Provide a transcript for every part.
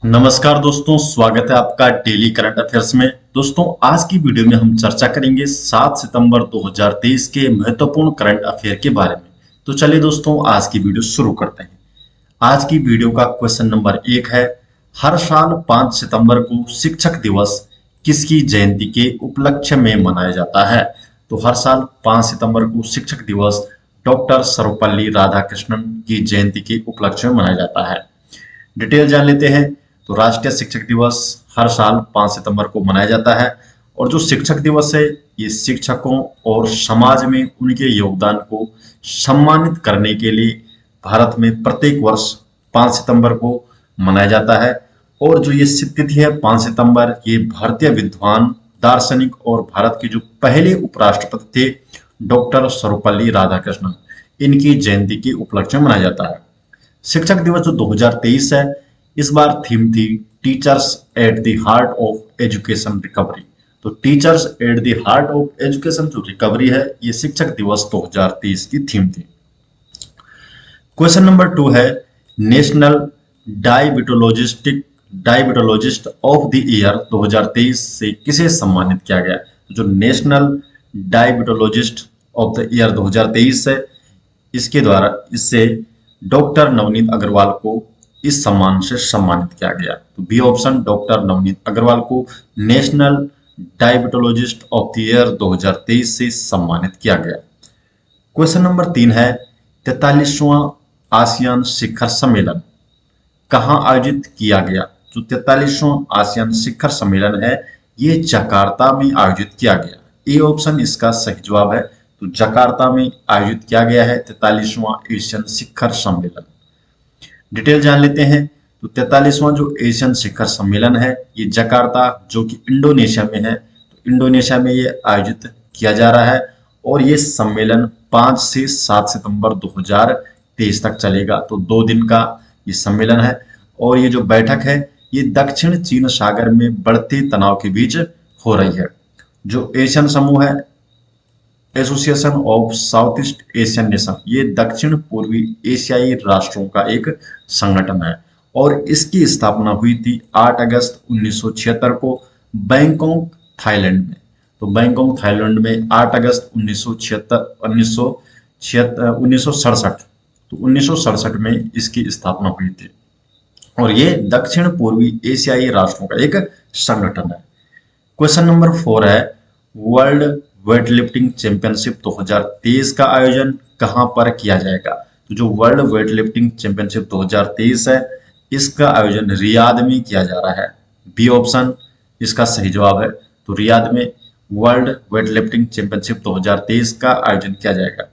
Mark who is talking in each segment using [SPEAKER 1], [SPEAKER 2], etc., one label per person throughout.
[SPEAKER 1] नमस्कार दोस्तों, स्वागत है आपका डेली करंट अफेयर्स में। दोस्तों, आज की वीडियो में हम चर्चा करेंगे 7 सितंबर 2023 के महत्वपूर्ण करंट अफेयर के बारे में। तो चलिए दोस्तों, आज की वीडियो शुरू करते हैं। आज की वीडियो का क्वेश्चन नंबर 1 है, हर साल 5 सितंबर को शिक्षक दिवस किसकी जयंती के उपलक्ष्य में मनाया जाता है? तो हर साल 5 सितंबर को शिक्षक दिवस डॉक्टर सर्वपल्ली राधाकृष्णन की जयंती के उपलक्ष्य में मनाया जाता है। डिटेल जान लेते हैं। तो राष्ट्रीय शिक्षक दिवस हर साल 5 सितंबर को मनाया जाता है और जो शिक्षक दिवस है ये शिक्षकों और समाज में उनके योगदान को सम्मानित करने के लिए भारत में प्रत्येक वर्ष 5 सितंबर को मनाया जाता है। और जो ये तिथि है 5 सितंबर, ये भारतीय विद्वान, दार्शनिक और भारत के जो पहले उपराष्ट्रपति थे डॉक्टर सर्वपल्ली राधाकृष्णन, इनकी जयंती के उपलक्ष्य में मनाया जाता है। शिक्षक दिवस जो 2023 है, इस बार थीम थी teachers at the heart of education recovery. तो teachers at the heart of education जो रिकवरी है, ये शिक्षक दिवस 2023 की थीम थी। क्वेश्चन नंबर 2 है, national diabetologist of the year 2023 से किसे सम्मानित किया गया? जो national diabetologist of the year 2023 है, इससे डॉक्टर नवनीत अग्रवाल को इस सम्मान से सम्मानित किया गया। तो b option, doctor Navneet Agarwal को national diabetologist of the year 2023 से सम्मानित किया गया। क्वेश्चन नंबर 3 है, 43वां आसियान शिखर सम्मेलन कहाँ आयोजित किया गया? जो 43वां आसियान शिखर सम्मेलन है, ये जकार्ता में आयोजित किया गया। ए ऑप्शन इसका सही जवाब है। तो जकार्ता में आयोजित किया गया है 43वां एशियन शिखर सम्मेलन। डिटेल जान लेते हैं। तो 43वां जो एशियन शिखर सम्मेलन है, ये जकार्ता जो कि इंडोनेशिया में है, तो इंडोनेशिया में ये आयोजित किया जा रहा है और ये सम्मेलन 5 से 7 सितंबर 2023 तक चलेगा। तो 2 दिन का ये सम्मेलन है और ये जो बैठक है ये दक्षिण चीन सागर में बढ़ते तनाव के बीच हो रही है। जो एशियन समूह है, association of south east Asian nation, ये दक्षिण पूर्वी एशियाई राष्ट्रों का एक संगठन है और इसकी स्थापना हुई थी 8 अगस्त 1976 को बैंकॉक, थाईलैंड में। तो बैंकॉक, थाईलैंड में 8 अगस्त 1967 में इसकी स्थापना हुई थी और ये दक्षिण पूर्वी एशियाई राष्ट्रों का एक संगठन है। क्वेश्चन नंबर 4 है, वर्ल्ड वेट लिफ्टिंग चैंपियनशिप 2023 का आयोजन कहां पर किया जाएगा? तो जो वर्ल्ड वेट लिफ्टिंग चैंपियनशिप 2023 है, इसका आयोजन रियाद में किया जा रहा है। बी ऑप्शन इसका सही जवाब है। तो रियाद में वर्ल्ड वेट लिफ्टिंग चैंपियनशिप 2023 का आयोजन किया जाएगा।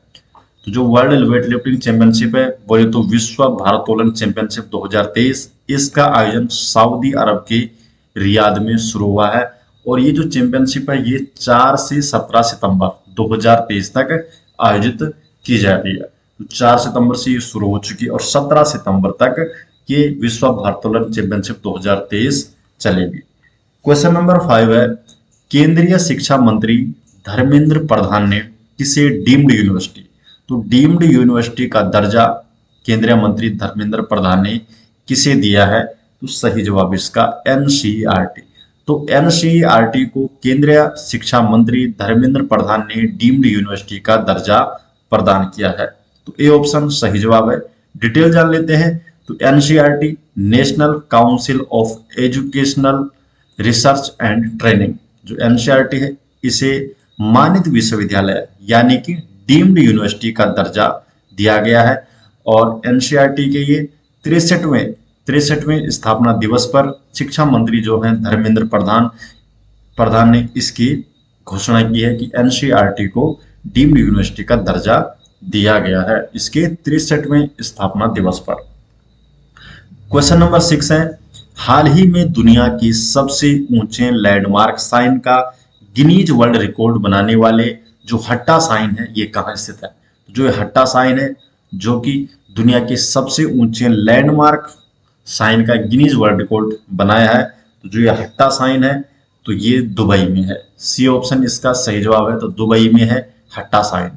[SPEAKER 1] तो जो वर्ल्ड वेट लिफ्टिंग चैंपियनशिप है, बोले तो विश्व भारोत्तोलन चैंपियनशिप 2023, इसका आयोजन सऊदी अरब के रियाद में शुरू हुआ है और ये जो चैंपियनशिप है ये 4 से 17 सितंबर 2023 तक आयोजित की जा रही है। तो 4 सितंबर से ये शुरू हो चुकी है और 17 सितंबर तक ये विश्व भारोत्तोलन चैंपियनशिप 2023 चलेगी। क्वेश्चन नंबर 5 है, केंद्रीय शिक्षा मंत्री धर्मेंद्र प्रधान ने किसे डीम्ड यूनिवर्सिटी, तो डीम्ड यूनिवर्सिटी का दर्जा केंद्रीय मंत्री धर्मेंद्र प्रधान ने किसे दिया है? तो सही जवाब इसका एनसीईआरटी। तो एनसीईआरटी को केंद्रीय शिक्षा मंत्री धर्मेंद्र प्रधान ने डीम्ड यूनिवर्सिटी का दर्जा प्रदान किया है। तो ए ऑप्शन सही जवाब है। डिटेल जान लेते हैं। तो NCERT national council of educational research and training, जो एनसीईआरटी है, इसे मानित विश्वविद्यालय यानी कि डीम्ड यूनिवर्सिटी का दर्जा दिया गया है और एनसीईआरटी के ये 63वें स्थापना दिवस पर शिक्षा मंत्री जो हैं धर्मेंद्र प्रधान ने इसकी घोषणा की है कि एनसीईआरटी को डीम्ड यूनिवर्सिटी का दर्जा दिया गया है इसके 63वें स्थापना दिवस पर। क्वेश्चन नंबर 6 है, हाल ही में दुनिया की सबसे ऊंचे लैंडमार्क साइन का गिनीज वर्ल्ड रिकॉर्ड बनाने वाले जो हट्टा साइन है, ये कहाँ स्थित है? जो हट्टा साइन है, जो कि दुनिया के सबसे ऊंचे लैंडमार्क साइन का गिनीज वर्ल्ड रिकॉर्ड बनाया है, तो जो ये हट्टा साइन है, तो ये दुबई में है। सी ऑप्शन इसका सही जवाब है। तो दुबई में है हट्टा साइन।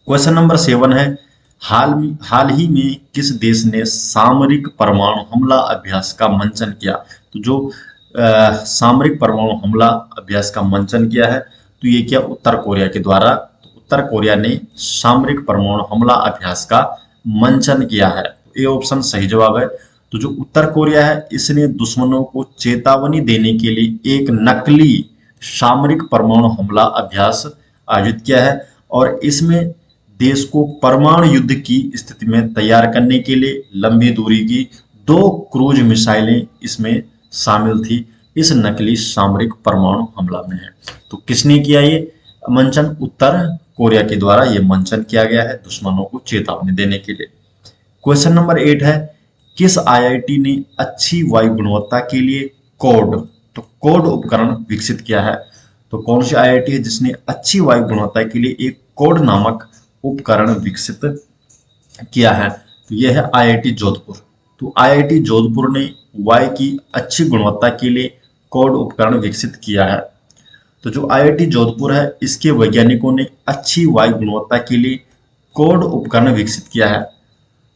[SPEAKER 1] क्वेश्चन नंबर 7 है, हाल ही में किस देश ने सामरिक परमाणु हमला अभ्यास का मंचन किया? तो जो सामरिक परमाणु हमला अभ्यास का मंचन किया है, तो ये क्या उत्तर कोरिया के द्वारा। तो उत्तर कोरिया ने सामरिक परमाणु हमला अभ्यास का मंचन किया है, तो ये ऑप्शन सही जवाब है। तो जो उत्तर कोरिया है, इसने दुश्मनों को चेतावनी देने के लिए एक नकली सामरिक परमाणु हमला अभ्यास आयोजित किया है, और इसमें देश को परमाणु युद्ध की स्थिति में तैयार करने के लिए लंबी दूरी की 2 क्रूज मिसाइलें इसमें शामिल थी, इस नकली सामरिक परमाणु हमला में है। तो किसने किया ये मंचन? उत्तर कोरिया के द्वारा ये मंचन किया गया है दुश्मनों को चेतावनी देने के लिए। क्वेश्चन नंबर 8 है, किस आईआईटी ने अच्छी वायु गुणवत्ता के लिए कोड, तो कोड उपकरण विकसित किया है? तो कौन सी आईआईटी है जिसने अच्छी वायु गुणवत्ता के लिए एक कोड नामक उपकरण विकसित किया है? तो यह है आईआईटी जोधपुर। तो आईआईटी जोधपुर ने वायु की अच्छी गुणवत्ता के लिए कोड उपकरण विकसित किया है। तो जो आईआईटी जोधपुर है, इसके वैज्ञानिकों ने अच्छी वायु गुणवत्ता के लिए कोड उपकरण विकसित किया है।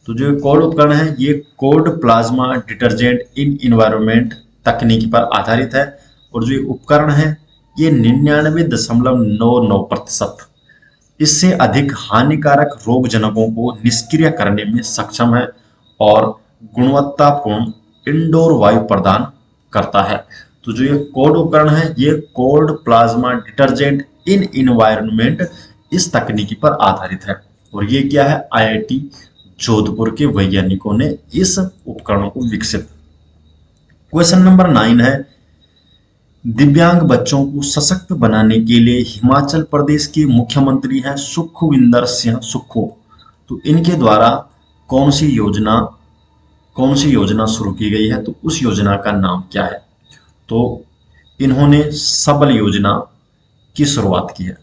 [SPEAKER 1] तो जो कोड उपकरण है, ये code plasma detergent in environment तकनीकी पर आधारित है, और जो उपकरण है ये 99.99% इससे अधिक हानिकारक रोगजनकों को निष्क्रिय करने में सक्षम है और गुणवत्तापूर्ण इंडोर वायु प्रदान करता है। तो जो ये कोड उपकरण है, ये code plasma detergent in environment इस तकनीकी पर आधारित है, और ये क्या है? आईआईटी जोधपुर के वैज्ञानिकों ने इस उपकरणों को विकसित। क्वेश्चन नंबर 9 है, दिव्यांग बच्चों को सशक्त बनाने के लिए हिमाचल प्रदेश के मुख्यमंत्री हैं सुखविंदर सिंह सुक्खू। तो इनके द्वारा कौन सी योजना शुरू की गई है? तो उस योजना का नाम क्या है? तो इन्होंने सबल योजना की शुरुआत की है।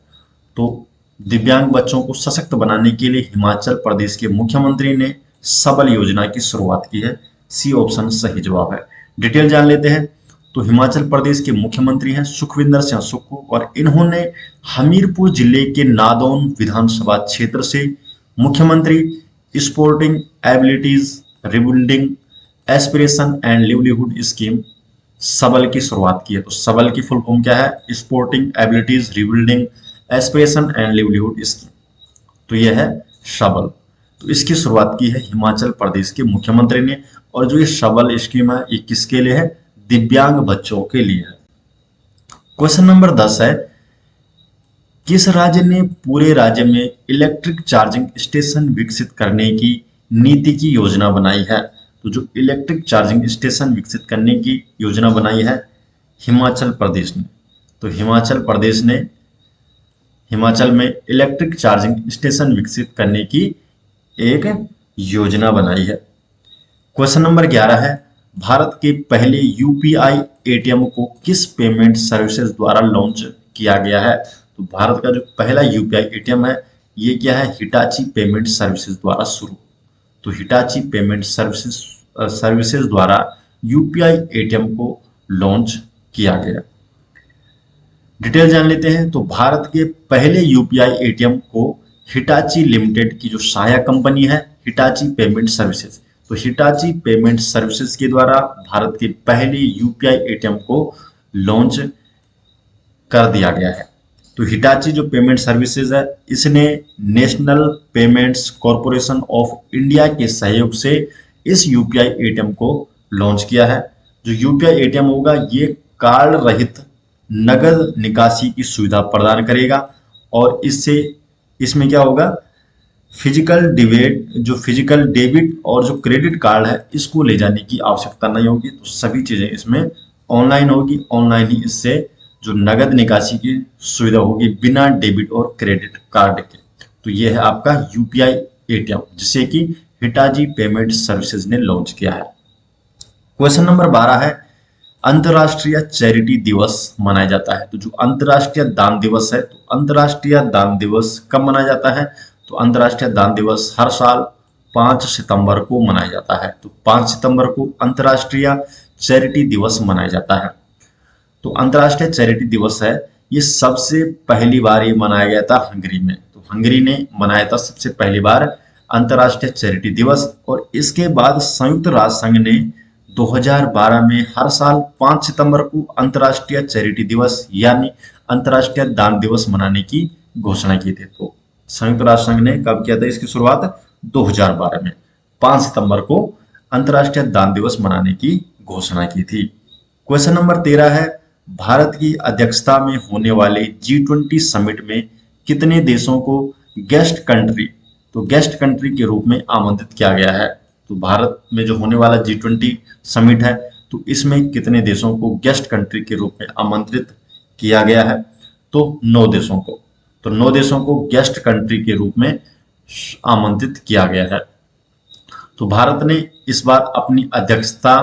[SPEAKER 1] तो दिव्यांग बच्चों को सशक्त बनाने के लिए हिमाचल प्रदेश के मुख्यमंत्री ने सबल योजना की शुरुआत की है। सी ऑप्शन सही जवाब है। डिटेल जान लेते हैं। तो हिमाचल प्रदेश के मुख्यमंत्री हैं सुखविंदर सिंह सुक्खू, और इन्होंने हमीरपुर जिले के नादौन विधानसभा क्षेत्र से मुख्यमंत्री sporting abilities rebuilding aspiration and livelihood scheme सबल की शुरुआत की है। तो सबल की फुल फॉर्म क्या है? Sporting abilities rebuilding aspiration and livelihood scheme. तो यह है सबल। तो इसकी शुरुआत की है हिमाचल प्रदेश के मुख्यमंत्री ने, और जो ये सबल स्कीम है, ये किसके लिए है? दिव्यांग बच्चों के लिए है। क्वेश्चन नंबर 10 है, किस राज्य ने पूरे राज्य में इलेक्ट्रिक चार्जिंग स्टेशन विकसित करने की नीति की योजना बनाई है? तो जो इलेक्ट्रिक चार्जिंग स्टेशन विकसित करने की योजना बनाई है, हिमाचल प्रदेश ने। तो हिमाचल में इलेक्ट्रिक चार्जिंग स्टेशन विकसित करने की एक योजना बनाई है। क्वेश्चन नंबर 11 है, भारत के पहले यूपीआई एटीएम को किस पेमेंट सर्विसेज द्वारा लॉन्च किया गया है? तो भारत का जो पहला यूपीआई एटीएम है, ये क्या है? हिटाची पेमेंट सर्विसेज द्वारा शुरू। तो हिटाची पेमेंट सर्विसेज द्वारा यूपीआई एटीएम को लॉन्च किया गया। डिटेल जान लेते हैं। तो भारत के पहले यूपीआई एटीएम को हिटाची लिमिटेड की जो सहायक कंपनी है, हिटाची पेमेंट सर्विसेज, तो हिटाची पेमेंट सर्विसेज के द्वारा भारत के पहले यूपीआई एटीएम को लॉन्च कर दिया गया है। तो हिटाची जो पेमेंट सर्विसेज है, इसने national payments corporation of India के सहयोग से इस यूपीआई एटीएम को लॉन्च किया है। जो यूपीआई एटीएम होगा, ये कार्ड रहित नगद निकासी की सुविधा प्रदान करेगा, और इसमें क्या होगा? फिजिकल डेबिट और जो क्रेडिट कार्ड है, इसको ले जाने की आवश्यकता नहीं होगी। तो सभी चीजें इसमें ऑनलाइन होगी। ऑनलाइन ही इससे जो नगद निकासी की सुविधा होगी बिना डेबिट और क्रेडिट कार्ड के। तो यह है आपका यूपीआई एटीएम, जिसे कि हिटाची पेमेंट सर्विसेज ने लॉन्च किया है। क्वेश्चन नंबर 12 है, अंतर्राष्ट्रीय चैरिटी दिवस मनाया जाता है। तो जो अंतर्राष्ट्रीय दान दिवस है, तो अंतर्राष्ट्रीय दान दिवस कब मनाया जाता है? तो अंतर्राष्ट्रीय दान दिवस हर साल 5 सितंबर को मनाया जाता है। तो 5 सितंबर को अंतर्राष्ट्रीय चैरिटी दिवस मनाया जाता है। तो अंतर्राष्ट्रीय चैरिटी दिवस है, ये सबसे पहली बार ये मनाया गया था हंगरी में। तो हंगरी ने मनाया था सबसे पहली बार अंतर्राष्ट्रीय चैरिटी दिवस। और इसके बाद संयुक्त राष्ट्र संघ ने 2012 में हर साल 5 सितंबर को अंतर्राष्ट्रीय चैरिटी दिवस यानी अंतर्राष्ट्रीय दान दिवस मनाने की घोषणा की थी। तो संयुक्त राष्ट्र संघ ने कब किया था इसकी शुरुआत? 2012 में 5 सितंबर को अंतर्राष्ट्रीय दान दिवस मनाने की घोषणा की थी। क्वेश्चन नंबर 13 है, भारत की अध्यक्षता में होने वाले G20 समिट में कितने देशों को गेस्ट कंट्री, तो गेस्ट कंट्री के रूप में आमंत्रित किया गया है? तो भारत में जो होने वाला G20 समिट है, तो इसमें कितने देशों को गेस्ट कंट्री के रूप में आमंत्रित किया गया है? तो 9 देशों को। तो 9 देशों को गेस्ट कंट्री के रूप में आमंत्रित किया गया है। तो भारत ने इस बार अपनी अध्यक्षता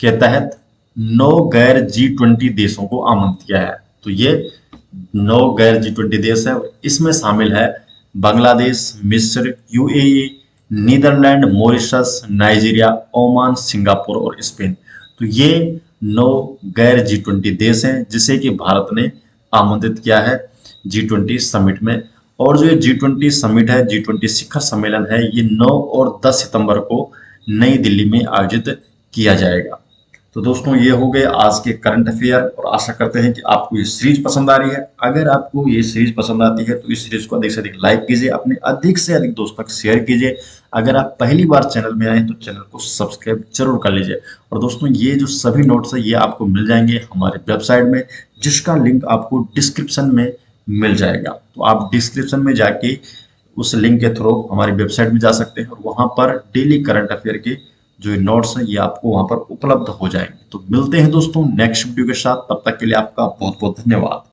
[SPEAKER 1] के तहत 9 गैर G20 देशों को आमंत्रित किया है। तो ये 9 गैर G20 देश है, इसमें शामिल है बांग्लादेश, मिस्र, UAE, Netherlands, Mauritius, Nigeria, Oman, Singapore और स्पेन। तो ये 9 गैर G20 देश हैं जिसे कि भारत ने आमंत्रित किया है G20 समिट में। और जो G20 समिट है, G20 शिखर सम्मेलन है, ये 9 और 10 सितंबर को नई दिल्ली में आयोजित किया जाएगा। तो दोस्तों ये हो गए आज के करंट अफेयर, और आशा करते हैं कि आपको ये सीरीज पसंद आ रही है। अगर आपको ये सीरीज पसंद आती है तो इस सीरीज को अधिक से अधिक लाइक कीजिए, अपने अधिक से अधिक दोस्तों तक शेयर कीजिए। अगर आप पहली बार चैनल में आए तो चैनल को सब्सक्राइब जरूर कर लीजिए। और दोस्तों ये जो सभी नोट्स है ये आपको मिल जाएंगे हमारे वेबसाइट में, जिसका लिंक आपको डिस्क्रिप्शन में मिल जाएगा। तो आप डिस्क्रिप्शन में जाके उस लिंक के थ्रू हमारी वेबसाइट में जा सकते हैं और वहां पर डेली करंट अफेयर के जो नोट्स हैं ये आपको वहां पर उपलब्ध हो जाएंगे। तो मिलते हैं दोस्तों नेक्स्ट वीडियो के साथ, तब तक के लिए आपका बहुत बहुत धन्यवाद।